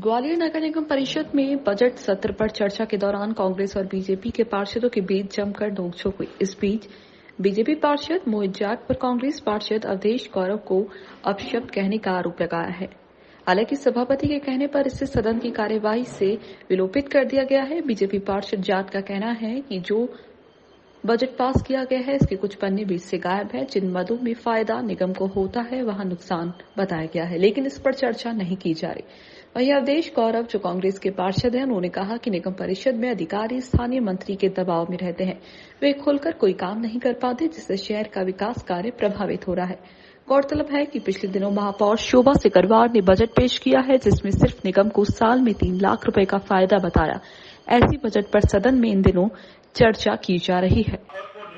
ग्वालियर नगर निगम परिषद में बजट सत्र पर चर्चा के दौरान कांग्रेस और बीजेपी के पार्षदों के बीच जमकर नोकझोंक हुई। इस बीच बीजेपी पार्षद मोहित जाट पर कांग्रेस पार्षद अवधेश गौरव को अपशब्द कहने का आरोप लगाया है। हालांकि सभापति के कहने पर इसे सदन की कार्यवाही से विलोपित कर दिया गया है। बीजेपी पार्षद जाट का कहना है कि जो बजट पास किया गया है इसके कुछ पन्ने बीच से गायब है। जिन मदों में फायदा निगम को होता है वहां नुकसान बताया गया है, लेकिन इस पर चर्चा नहीं की जा रही। वहीं अवधेश गौरव जो कांग्रेस के पार्षद हैं, उन्होंने कहा कि निगम परिषद में अधिकारी स्थानीय मंत्री के दबाव में रहते हैं। वे खुलकर कोई काम नहीं कर पाते, जिससे शहर का विकास कार्य प्रभावित हो रहा है। गौरतलब है कि पिछले दिनों महापौर शोभा सिकरवार ने बजट पेश किया है, जिसमें सिर्फ निगम को साल में 3 लाख रुपए का फायदा बताया। ऐसी बजट पर सदन में इन दिनों चर्चा की जा रही है।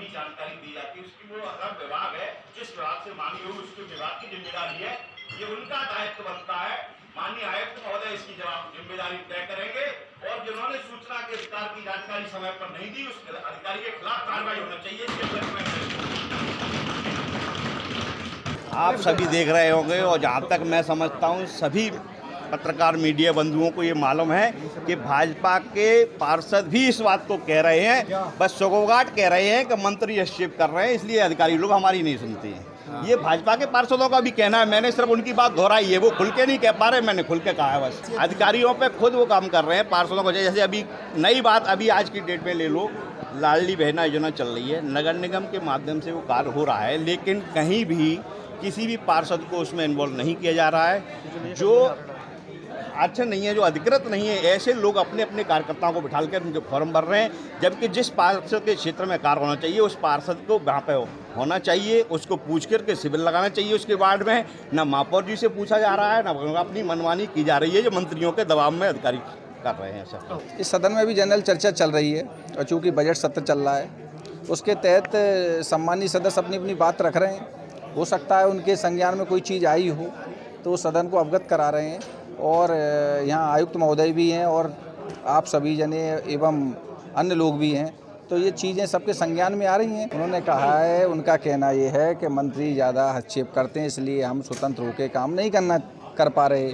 जानकारी दी जाती है उसकी वो अलग विभाग है, जिस विभाग से मांगी हो उसके विभाग की जिम्मेदारी है, ये उनका दायित्व बनता है। माननीय आयुक्त महोदय इसकी जिम्मेदारी तय करेंगे और जिन्होंने सूचना के अधिकार की जानकारी समय पर नहीं दी उस अधिकारी के खिलाफ कार्रवाई होना चाहिए। आप सभी देख रहे होंगे और जहाँ तक मैं समझता हूँ सभी पत्रकार मीडिया बंधुओं को ये मालूम है कि भाजपा के पार्षद भी इस बात को कह रहे हैं, बस सौगाट कह रहे हैं कि मंत्री हस्तक्षेप कर रहे हैं, इसलिए अधिकारी लोग हमारी नहीं सुनते हैं। ये भाजपा के पार्षदों का भी कहना है, मैंने सिर्फ उनकी बात दोहराई है, वो खुल के नहीं कह पा रहे, मैंने खुल के कहा है। बस अधिकारियों पे खुद वो काम कर रहे हैं पार्षदों को। जैसे अभी नई बात अभी आज की डेट में ले लो, लाडली बहना योजना चल रही है, नगर निगम के माध्यम से वो कार्य हो रहा है, लेकिन कहीं भी किसी भी पार्षद को उसमें इन्वॉल्व नहीं किया जा रहा है। जो अच्छा नहीं है, जो अधिकृत नहीं है, ऐसे लोग अपने अपने कार्यकर्ताओं को बिठा कर जो फॉर्म भर रहे हैं, जबकि जिस पार्षद के क्षेत्र में कार्य होना चाहिए उस पार्षद को वहाँ पे होना चाहिए, उसको पूछ करके शिविर लगाना चाहिए उसके वार्ड में। ना महापौर जी से पूछा जा रहा है, ना अपनी मनमानी की जा रही है, जो मंत्रियों के दबाव में अधिकारी कर रहे हैं। सर इस सदन में भी जनरल चर्चा चल रही है और चूँकि बजट सत्र चल रहा है उसके तहत सम्मानित सदस्य अपनी अपनी बात रख रहे हैं। हो सकता है उनके संज्ञान में कोई चीज़ आई हो तो वो सदन को अवगत करा रहे हैं। और यहाँ आयुक्त महोदय भी हैं और आप सभी जने एवं अन्य लोग भी हैं, तो ये चीज़ें सबके संज्ञान में आ रही हैं। उन्होंने कहा है, उनका कहना ये है कि मंत्री ज़्यादा हस्तक्षेप करते हैं, इसलिए हम स्वतंत्र होकर काम नहीं कर पा रहे।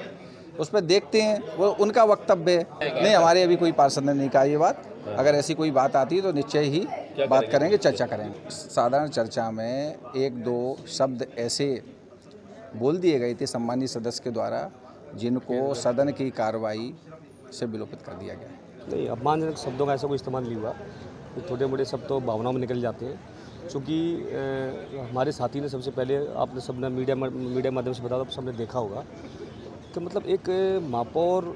उस पर देखते हैं, वो उनका वक्तव्य है। नहीं, हमारे अभी कोई पार्षद ने नहीं कहा ये बात। अगर ऐसी कोई बात आती है तो निश्चय ही बात करेंगे, चर्चा करेंगे। साधारण चर्चा में 1-2 शब्द ऐसे बोल दिए गए थे सम्मानित सदस्य के द्वारा जिनको सदन की कार्रवाई से विलोपित कर दिया गया। नहीं, अपमानजनक शब्दों का ऐसा कोई इस्तेमाल नहीं हुआ। थोड़े मोटे शब्द तो भावनाओं में निकल जाते हैं। क्योंकि हमारे साथी ने सबसे पहले आपने सबने मीडिया माध्यम से बताया, तो सबने देखा होगा कि मतलब एक महापौर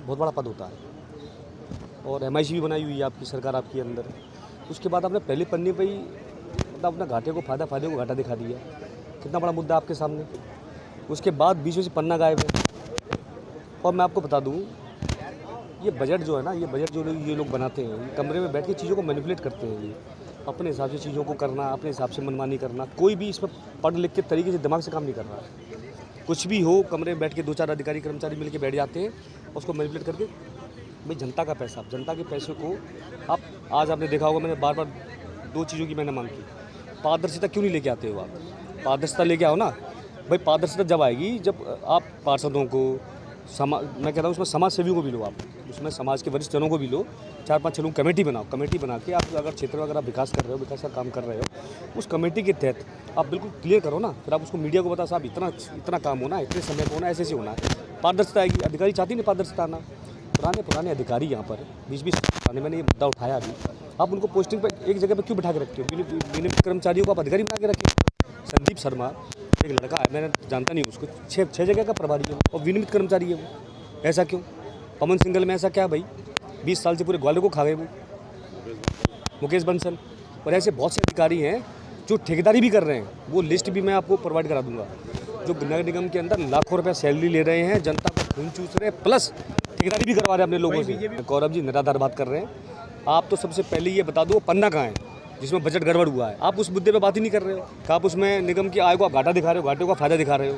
बहुत बड़ा पद होता है और MIC भी बनाई हुई है आपकी सरकार आपके अंदर। उसके बाद आपने पहले पन्ने पर ही मतलब अपना घाटे को फायदे को घाटा दिखा दिया। कितना बड़ा मुद्दा आपके सामने। उसके बाद बीच में से पन्ना गायब है। और मैं आपको बता दूं, ये बजट जो है ना, ये बजट जो ये लोग बनाते हैं, ये कमरे में बैठ के चीज़ों को मैनिपुलेट करते हैं। ये अपने हिसाब से चीज़ों को करना, अपने हिसाब से मनमानी करना। कोई भी इसमें पढ़ लिख के तरीके से दिमाग से काम नहीं कर रहा है। कुछ भी हो, कमरे में बैठ के 2-4 अधिकारी कर्मचारी मिल के बैठ जाते हैं, उसको मैनिपुलेट करके भाई जनता का पैसा, जनता के पैसे को आप आज आपने देखा होगा, मैंने बार-बार 2 चीज़ों की मैंने मांग की। पारदर्शिता क्यों नहीं लेके आते हो आप? पारदर्शिता लेके आओ ना भाई। पारदर्शिता जब आएगी जब आप पार्षदों को मैं कहता हूँ उसमें समाज सेवियों को भी लो, आप उसमें समाज के वरिष्ठ जनों को भी लो। 4-5 लोग कमेटी बनाओ। कमेटी बना के आप अगर क्षेत्र में अगर आप विकास कर रहे हो, विकास का काम कर रहे हो, उस कमेटी के तहत आप बिल्कुल क्लियर करो ना। फिर आप उसको मीडिया को बताओ, साहब इतना काम होना है, इतने समय को होना, ऐसे होना है। पारदर्शिता आएगी। अधिकारी चाहती नहीं पारदर्शिता आना। पुराने अधिकारी यहाँ पर 20 मैंने ये मुद्दा उठाया अभी। आप उनको पोस्टिंग पर एक जगह पर क्यों बिठा के रखते हो? नियमित कर्मचारियों को आप अधिकारी बना के रखें। संदीप शर्मा एक लड़का है, मैंने जानता नहीं उसको, 6 जगह का प्रभारी है और विनियमित कर्मचारी है वो। ऐसा क्यों? पवन सिंगल में ऐसा क्या भाई? 20 साल से पूरे ग्वालियर को खा गए वो। मुकेश बंसल और ऐसे बहुत से अधिकारी हैं जो ठेकेदारी भी कर रहे हैं। वो लिस्ट भी मैं आपको प्रोवाइड करा दूंगा, जो नगर निगम के अंदर लाखों रुपया सैलरी ले रहे हैं, जनता को खून चूस रहे हैं, प्लस ठेकेदारी भी करवा रहे हैं अपने लोगों से। गौरव जी निराधार बात कर रहे हैं। आप तो सबसे पहले ये बता दो पन्ना कहाँ है जिसमें बजट गड़बड़ हुआ है? आप उस मुद्दे पे बात ही नहीं कर रहे हो। आप उसमें निगम की आय को आप घाटा दिखा रहे हो, घाटे का फायदा दिखा रहे हो।